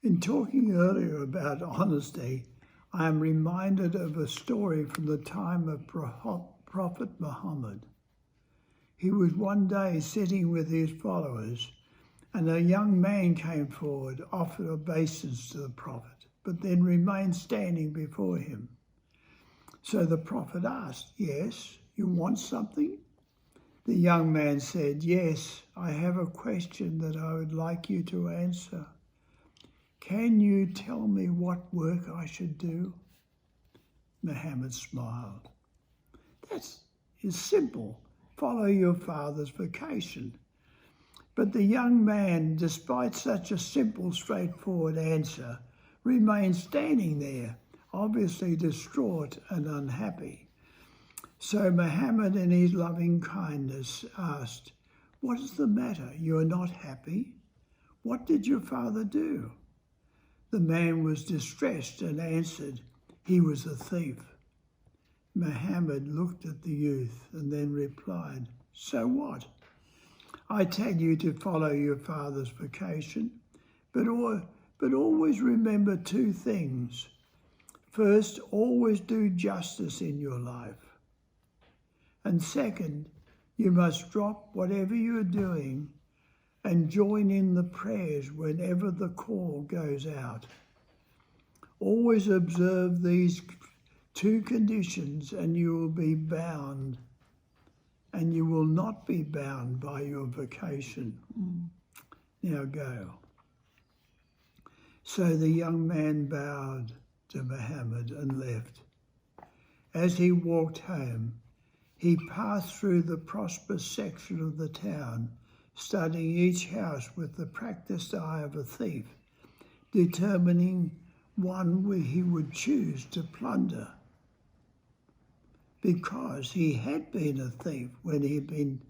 In talking earlier about honesty, I am reminded of a story from the time of Prophet Muhammad. He was one day sitting with his followers, and a young man came forward, offered obeisance to the Prophet, but then remained standing before him. So the Prophet asked, "Yes, you want something?" The young man said, "Yes, I have a question that I would like you to answer. Can you tell me what work I should do?" Muhammad smiled. "That is simple. Follow your father's vocation." But the young man, despite such a simple, straightforward answer, remained standing there, obviously distraught and unhappy. So Muhammad, in his loving kindness, asked, "What is the matter? You are not happy? What did your father do?" The man was distressed and answered, "He was a thief." Muhammad looked at the youth and then replied, "So what? I tell you to follow your father's vocation, but always remember two things. First, always do justice in your life. And second, you must drop whatever you're doing and join in the prayers whenever the call goes out. Always observe these two conditions and you will be bound, and you will not be bound by your vocation. Now go." So the young man bowed to Muhammad and left. As he walked home, he passed through the prosperous section of the town, studying each house with the practiced eye of a thief, determining one where he would choose to plunder. Because he had been a thief when he had been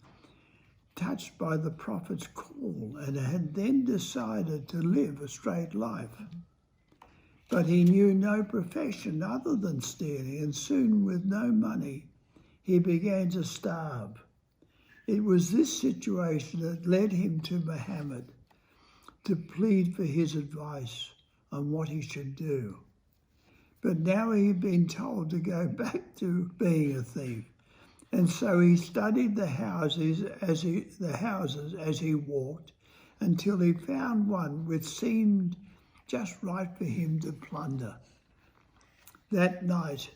touched by the Prophet's call and had then decided to live a straight life. But he knew no profession other than stealing, and soon with no money, he began to starve. It was this situation that led him to Muhammad to plead for his advice on what he should do. But now he had been told to go back to being a thief, and so he studied the houses as he walked until he found one which seemed just right for him to plunder. That night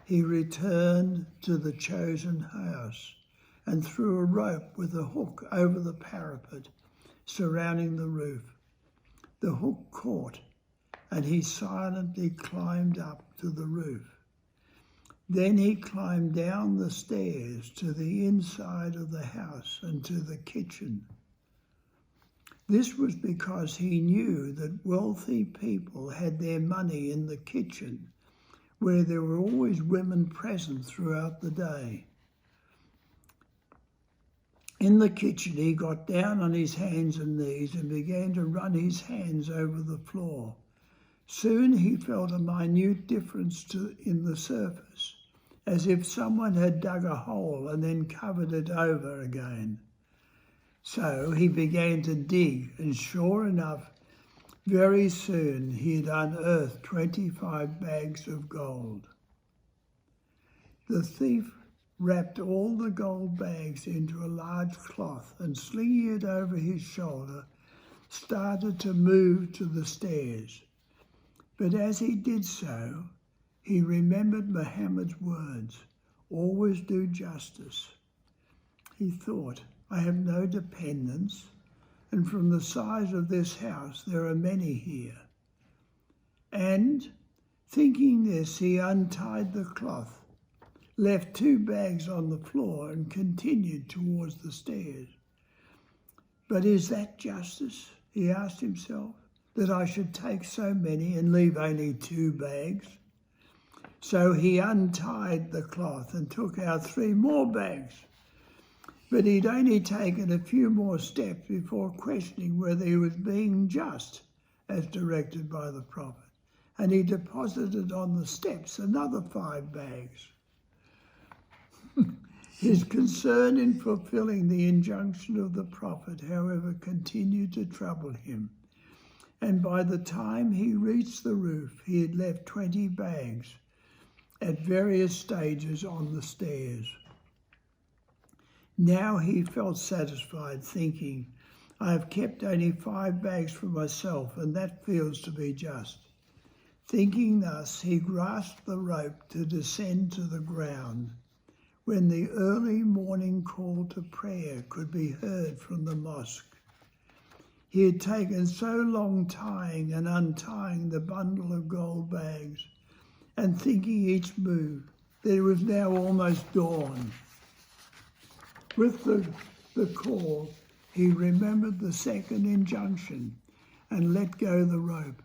he returned to the chosen house and threw a rope with a hook over the parapet surrounding the roof. The hook caught, and he silently climbed up to the roof. Then he climbed down the stairs to the inside of the house and to the kitchen. This was because he knew that wealthy people had their money in the kitchen, where there were always women present throughout the day. In the kitchen, he got down on his hands and knees and began to run his hands over the floor. Soon he felt a minute difference in the surface, as if someone had dug a hole and then covered it over again. So he began to dig, and sure enough, very soon he had unearthed 25 bags of gold. The thief wrapped all the gold bags into a large cloth and, slinging it over his shoulder, started to move to the stairs. But as he did so, he remembered Muhammad's words, "Always do justice." He thought, "I have no dependents, and from the size of this house there are many here." And, thinking this, he untied the cloth, left 2 bags on the floor and continued towards the stairs. "But is that justice?" he asked himself, "that I should take so many and leave only 2 bags?" So he untied the cloth and took out 3 more bags. But he'd only taken a few more steps before questioning whether he was being just, as directed by the Prophet, and he deposited on the steps another 5 bags. His concern in fulfilling the injunction of the Prophet, however, continued to trouble him, and by the time he reached the roof, he had left 20 bags at various stages on the stairs. Now he felt satisfied, thinking, I have kept only 5 bags for myself, and that feels to be just. Thinking thus, he grasped the rope to descend to the ground, when the early morning call to prayer could be heard from the mosque. He had taken so long tying and untying the bundle of gold bags and thinking each move that it was now almost dawn. With the call, he remembered the second injunction and let go the rope,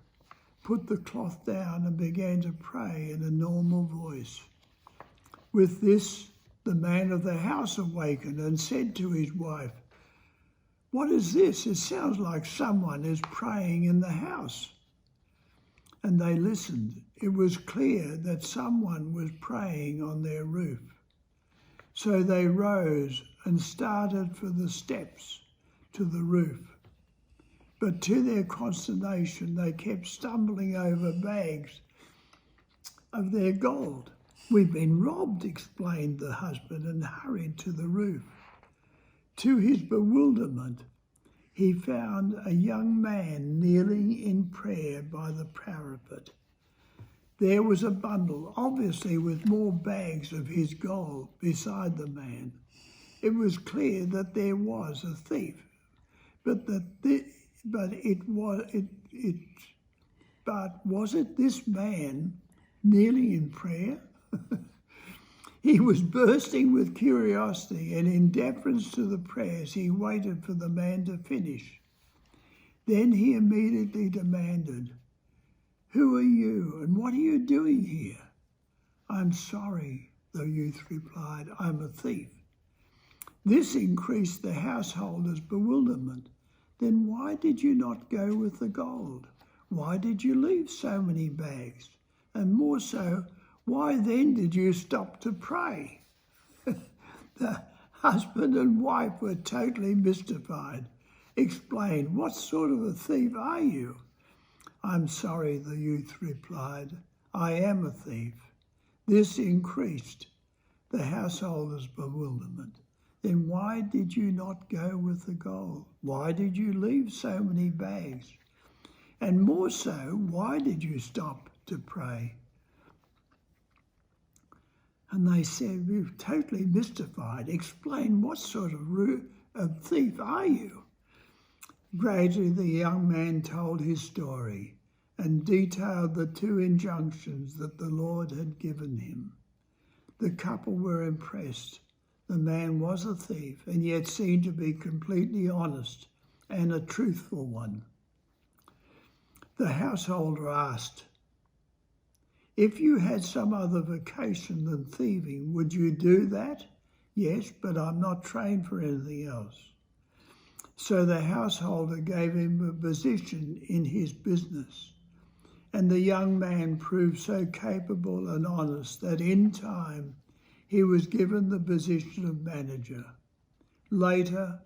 put the cloth down and began to pray in a normal voice. With this, the man of the house awakened and said to his wife, What is this? It sounds like someone is praying in the house. And they listened. It was clear that someone was praying on their roof. So they rose and started for the steps to the roof. But to their consternation, they kept stumbling over bags of their gold. We've been robbed, explained the husband, and hurried to the roof. To his bewilderment, he found a young man kneeling in prayer by the parapet. There was a bundle, obviously with more bags of his gold, beside the man. It was clear that there was a thief, but was it this man kneeling in prayer? He was bursting with curiosity, and in deference to the prayers, he waited for the man to finish. Then he immediately demanded, Who are you, and what are you doing here? I'm sorry, the youth replied, I'm a thief. This increased the householder's bewilderment. Then why did you not go with the gold? Why did you leave so many bags? And more so, why then did you stop to pray? The husband and wife were totally mystified. Explain, what sort of a thief are you? I'm sorry, the youth replied. I am a thief. This increased the householder's bewilderment. Then why did you not go with the gold? Why did you leave so many bags? And more so, why did you stop to pray? And they said, we're totally mystified. Explain, what sort of thief are you? Gradually, the young man told his story and detailed the 2 injunctions that the Lord had given him. The couple were impressed. The man was a thief and yet seemed to be completely honest and a truthful one. The householder asked, If you had some other vocation than thieving, would you do that? Yes, but I'm not trained for anything else. So the householder gave him a position in his business, and the young man proved so capable and honest that in time he was given the position of manager. Later,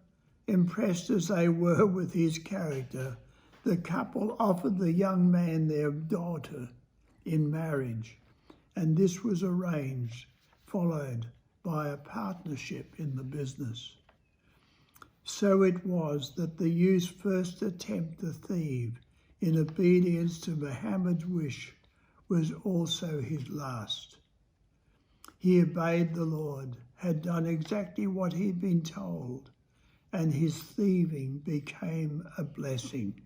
impressed as they were with his character, the couple offered the young man their daughter in marriage, and this was arranged, followed by a partnership in the business. So it was that the youth's first attempt to thieve in obedience to Muhammad's wish was also his last. He obeyed the Lord, had done exactly what he'd been told, and his thieving became a blessing.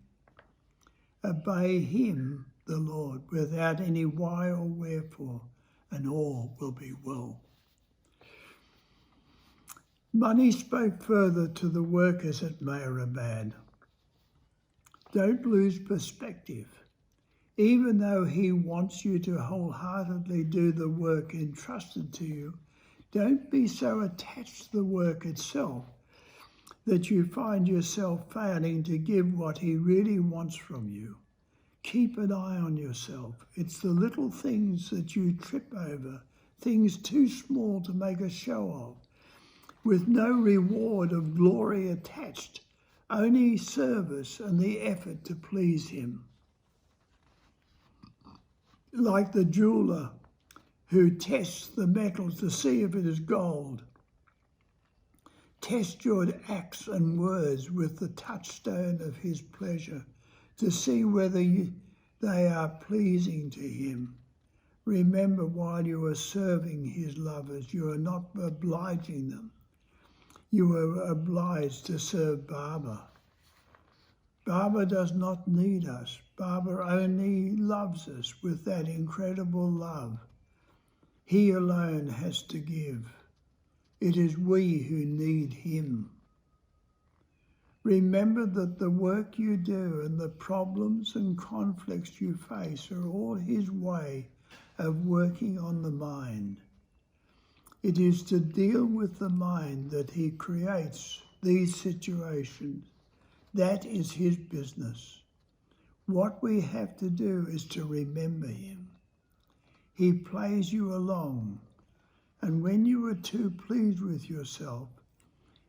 Obey him, the Lord, without any why or wherefore, and all will be well. Mani spoke further to the workers at Meherabad. Don't lose perspective. Even though he wants you to wholeheartedly do the work entrusted to you, don't be so attached to the work itself that you find yourself failing to give what he really wants from you. Keep an eye on yourself. It's the little things that you trip over, things too small to make a show of, with no reward of glory attached, only service and the effort to please him. Like the jeweler who tests the metal to see if it is gold. Test your acts and words with the touchstone of his pleasure to see whether they are pleasing to him. Remember, while you are serving his lovers, you are not obliging them. You are obliged to serve Baba. Baba does not need us. Baba only loves us with that incredible love. He alone has to give. It is we who need him. Remember that the work you do and the problems and conflicts you face are all his way of working on the mind. It is to deal with the mind that he creates these situations. That is his business. What we have to do is to remember him. He plays you along, and when you are too pleased with yourself,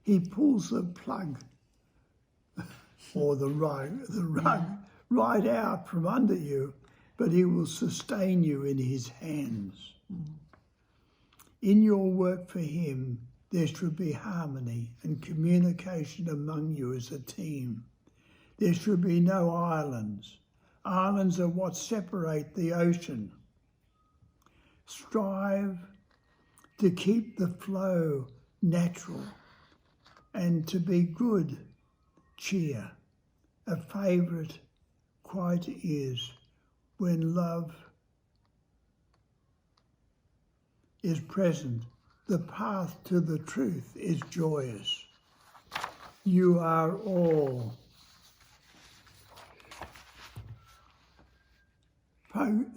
he pulls the plug or the rug right out from under you, but he will sustain you in his hands. In your work for him, there should be harmony and communication among you as a team. There should be no islands. Islands are what separate the ocean. Strive to keep the flow natural and to be good cheer. A favourite quite is when love is present, the path to the truth is joyous. You are all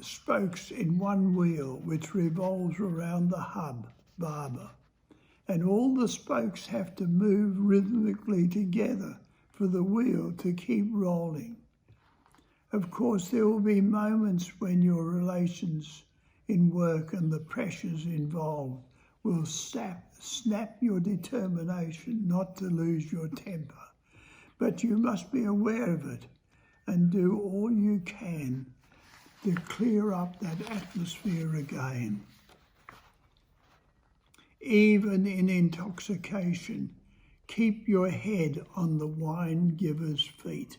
spokes in one wheel which revolves around the hub, Baba, and all the spokes have to move rhythmically together for the wheel to keep rolling. Of course, there will be moments when your relations in work and the pressures involved will snap your determination not to lose your temper. But you must be aware of it and do all you can to clear up that atmosphere again. Even in intoxication, keep your head on the wine giver's feet.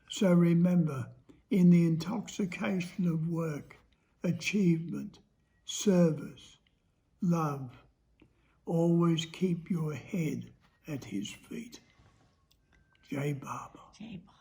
So remember, in the intoxication of work, achievement, service, love, always keep your head at his feet. Jai Baba. Jai Baba.